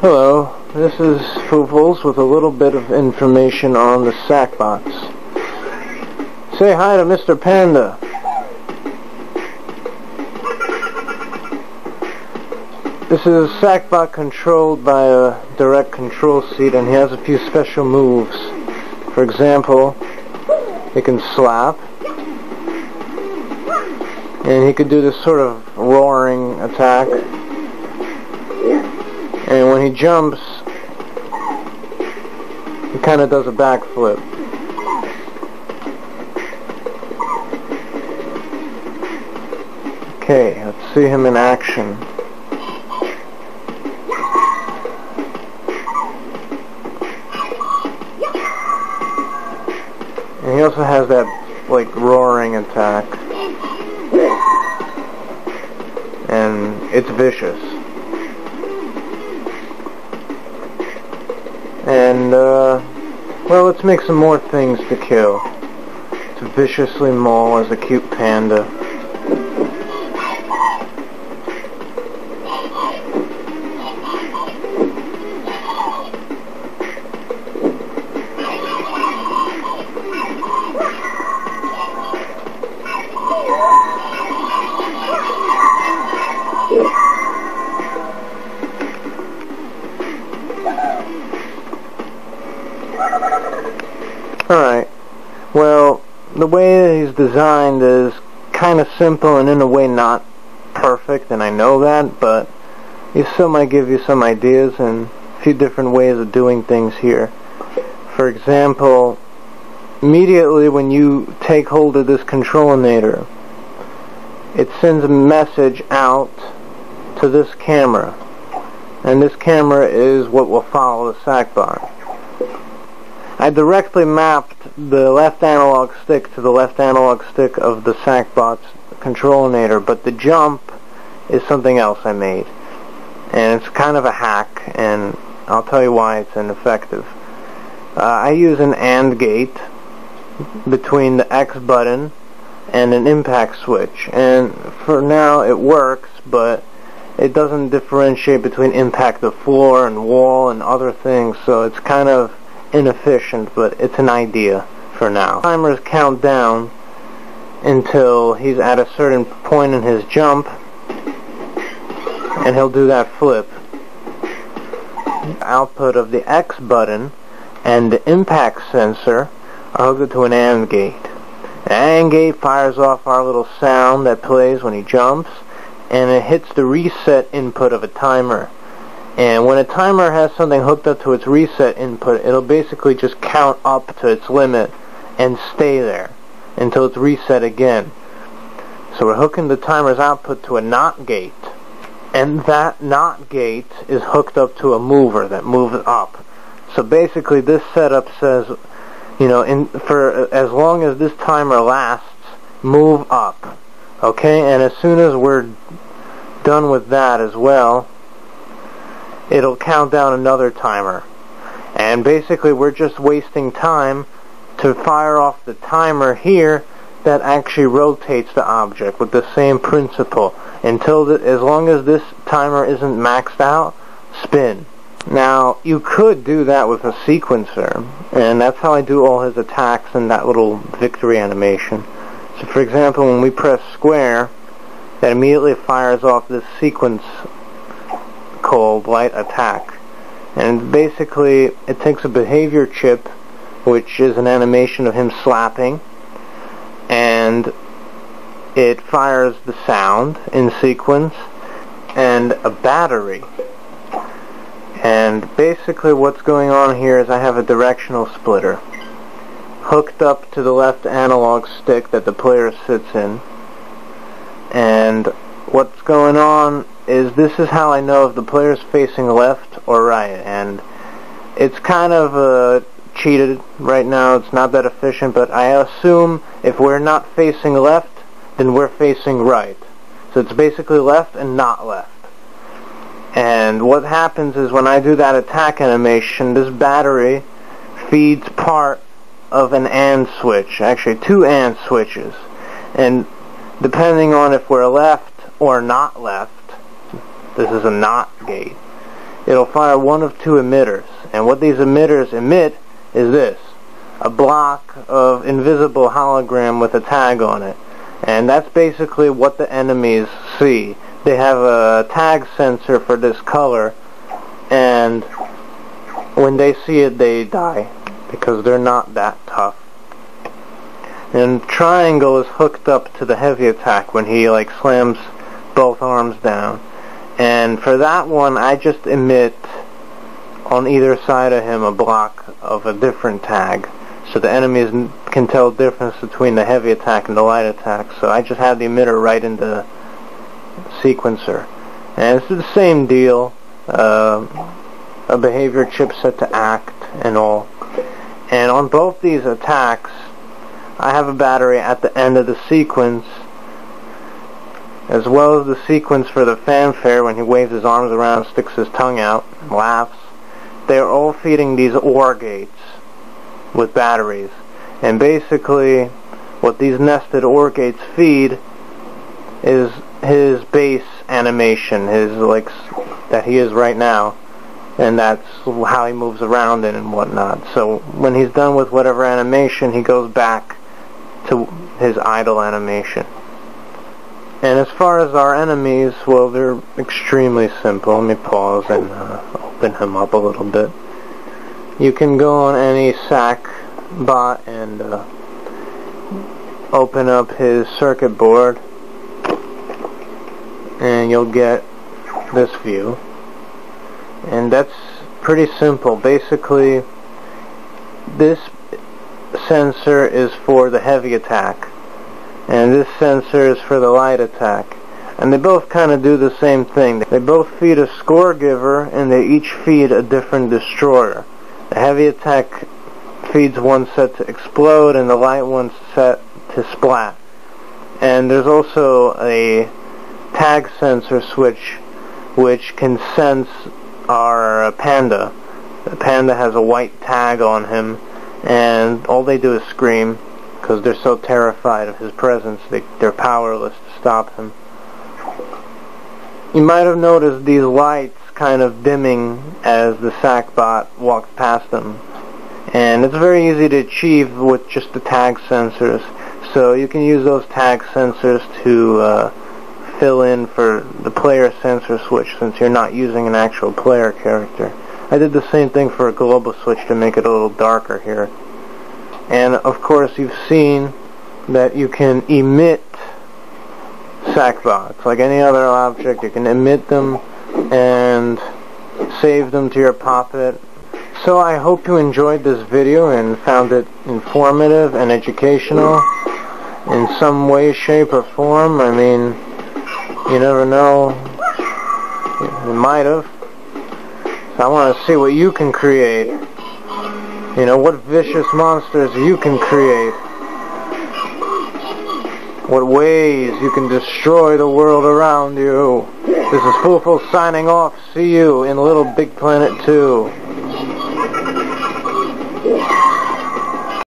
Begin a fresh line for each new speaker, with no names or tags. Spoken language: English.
Hello, this is Fools with a little bit of information on the Sackbots. Say hi to Mr. Panda. This is a Sackbot controlled by a direct control seat, and he has a few special moves. For example, he can slap, and he could do this sort of roaring attack. And when he jumps, he kind of does a backflip. Okay, let's see him in action. And he also has that, like, roaring attack. And it's vicious. And, well, let's make some more things to kill. To viciously maul as a cute panda. Alright, well, the way he's designed is kind of simple and in a way not perfect, and I know that, but he still might give you some ideas and a few different ways of doing things here. For example, immediately when you take hold of this controlinator, it sends a message out to this camera, and this camera is what will follow the Sackbot. I directly mapped the left analog stick to the left analog stick of the Sackbot's controlinator, but the jump is something else I made. And it's kind of a hack, and I'll tell you why it's ineffective. I use an AND gate between the X button and an impact switch. And for now it works, but it doesn't differentiate between impact of floor and wall and other things, so it's kind of inefficient, but it's an idea for now. Timers count down until he's at a certain point in his jump, and he'll do that flip. The output of the X button and the impact sensor are hooked to an AND gate. The AND gate fires off our little sound that plays when he jumps, and it hits the reset input of a timer. And when a timer has something hooked up to its reset input, it'll basically just count up to its limit and stay there until it's reset again. So we're hooking the timer's output to a NOT gate, and that NOT gate is hooked up to a mover that moves up. So basically this setup says, you know, for as long as this timer lasts, move up. Okay, and as soon as we're done with that as well, it'll count down another timer. And basically we're just wasting time to fire off the timer here that actually rotates the object with the same principle until as long as this timer isn't maxed out, spin. Now you could do that with a sequencer, and that's how I do all his attacks in that little victory animation. So for example, when we press square, that immediately fires off this sequence called light attack. And basically it takes a behavior chip, which is an animation of him slapping, and it fires the sound in sequence and a battery. And basically what's going on here is I have a directional splitter hooked up to the left analog stick that the player sits in, and what's going on is this is how I know if the player's facing left or right. And it's kind of cheated right now, it's not that efficient, but I assume if we're not facing left, then we're facing right. So it's basically left and not left. And what happens is when I do that attack animation, this battery feeds part of an AND switch, actually two AND switches. And depending on if we're left or not left, this is a NOT gate, it'll fire one of two emitters. And what these emitters emit is this: a block of invisible hologram with a tag on it. And that's basically what the enemies see. They have a tag sensor for this color, and when they see it, they die, because they're not that tough. And Triangle is hooked up to the heavy attack when he like slams both arms down. And for that one, I just emit on either side of him a block of a different tag, so the enemies can tell the difference between the heavy attack and the light attack. So I just have the emitter right in the sequencer. And it's the same deal, a behavior chip set to act and all. And on both these attacks, I have a battery at the end of the sequence, as well as the sequence for the fanfare when he waves his arms around, sticks his tongue out, and laughs. They are all feeding these OR gates with batteries. And basically, what these nested OR gates feed is his base animation, his like that he is right now, and that's how he moves around and whatnot. So when he's done with whatever animation, he goes back to his idle animation. And as far as our enemies, well, they're extremely simple. Let me pause and open him up a little bit. You can go on any Sackbot and open up his circuit board, and you'll get this view. And that's pretty simple. Basically, this sensor is for the heavy attack, and this sensor is for the light attack. And they both kind of do the same thing. They both feed a score giver, and they each feed a different destroyer. The heavy attack feeds one set to explode, and the light one set to splat. And there's also a tag sensor switch which can sense our Panda. The Panda has a white tag on him, and all they do is scream because they're so terrified of his presence. They're powerless to stop him. You might have noticed these lights kind of dimming as the Sackbot walks past them, and it's very easy to achieve with just the tag sensors. So you can use those tag sensors to fill in for the player sensor switch, since you're not using an actual player character. I did the same thing for a global switch to make it a little darker here. And of course you've seen that you can emit Sackbots. Like any other object, you can emit them and save them to your Poppet. So I hope you enjoyed this video and found it informative and educational in some way, shape, or form. I mean, you never know. You might have. So I want to see what you can create. You know, what vicious monsters you can create. What ways you can destroy the world around you. This is Foolful signing off. See you in LittleBigPlanet 2.